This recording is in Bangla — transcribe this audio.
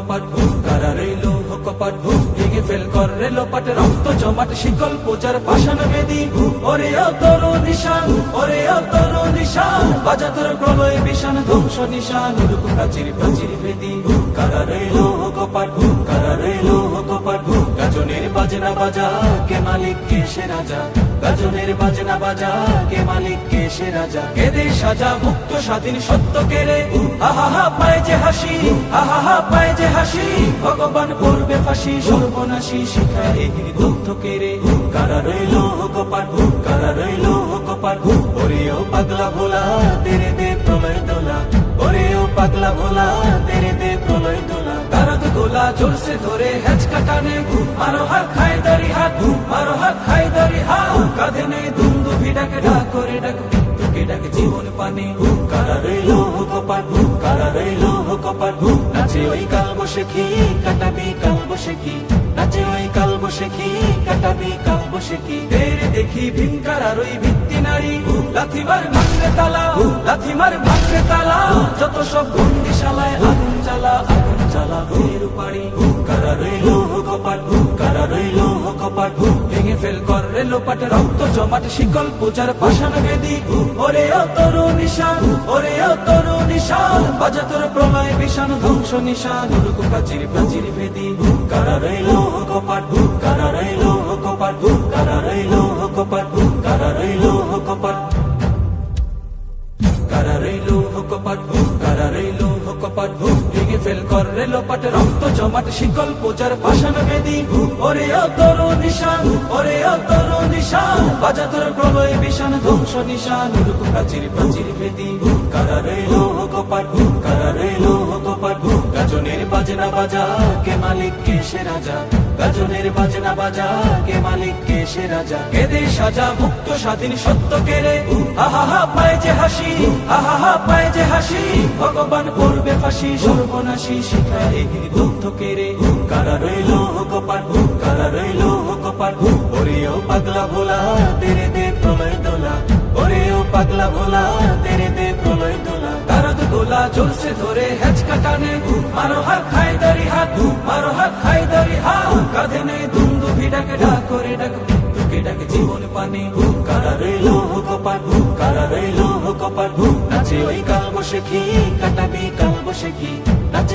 কপাট কারা রইল কপাট ভেঙে ফেল কর রেল পাট রক্ত জমাট শিকল পূজার পাষাণ বেদি ওরে তোর নিশান ওরে তোর নিশান বাজা তোর প্রলয় বিষান ধ্বংস নিশান রূপ প্রাচীর প্রাচীর বেদি কারা রইল কপাট কারা রইল কপাট গাজনের বাজনা বাজা কে মালিক কে সে রাজা গাজনের বাজনা বাজা কে মালিক কে সে রাজা কেদে সাজা মুক্ত স্বাধীন সত্য কেড়ে আহা পায় যে হাসি আহা পায় যে হাসি ভগবান করবে ফাঁসি সর্বনাশী শিখায় এগিয়ে দগ্ধ কেড়ে কারা রইল কপাট কারা রইল কপাট ওরে ও পাগলা ভোলা তেরে দে প্রলয় দোলা ওরে ও পাগলা ভোলা তেরে দে প্রলয় দোলা কারদ গোলা জোরসে ধরে হেঁচ কাটানে মারো হাত খায় দারি হাত মারো হাত খায় দারি হাত কাঁধে নেই দুন্দু ভিডাকে ডাক করে ডাক তোকে ডাকে জীবন পানে কারা রইল কপাট কারা রইল কপাট নাচে ওই কাল বসে খি কাটাবি কাল বসে খি নাচে ওই কাল বসে খি কাটাবি কাল বসে খি তেরে দেখি ভিনকার আর ওই ভিত্তি নারী লাথিমার ভাঙরে তালা লাথিমার ভাঙরে তালা যত সব বন্দিশালায় আগুন জ্বালা ফের পাড়ি কারা রইল কপাট কারা রইল কপাট ভেঙে ফেল কর রেল পাট রক্ত জমাট শিকল পূজার পাষাণ বেদি ওরে তোর নিশান ওরে তোর নিশান বাজা তোর প্রলয় বিষান ধ্বংস নিশান রূপ প্রাচীর প্রাচীর বেদি কারা রইল কপাট কারা রইল কপাট কারা রইল কপাট কারা রইল কপাট কারা রইল কপাট কারা রইল কপাট ভেঙে ফেল কর রেল পাট রক্ত জমাট শিকল পূজার পাষাণ বেদি ওরে তোর নিশান ওরে তোর নিশান বাজা তোর প্রলয় বিষান ধ্বংস নিশান রূপ প্রাচীর প্রাচীর বেদি কারা রইল কপাট কারা রইল কপাট গাজনের বাজনা বাজা কে মালিক কে সে রাজা গাজনের বাজনা বাজা কে মালিক কে সে রাজা কেদে সাজা মুক্ত স্বাধীন সত্য কেড়ে আহা পায় যে হাসি আহা পায় যে হাসি ভগবান করবে ফাঁসি সর্বনাশী শিখায় এগিয়ে দগ্ধ কেড়ে কারা রইল কপাট কারা রইল কপাট ওরে ও পাগলা ভোলা তেরে দে প্রলয় দোলা ওরে ও পাগলা ভোলা তেরে দে প্রলয় দোলা কারদ গোলা জোরসে ধরে হেঁচ কাটানে মারো হাত খায় দারি হাত মারো হাত খায় দারি হাত কাঁধে নেই দুন্দু ভিডাকে ডাক করে ডাক তোকে ডাকে জীবন পানে কারা রইল কপাট কারা রইল কপাট নাচে ওই কাল বসে খি কাটাবি কাল বসে খি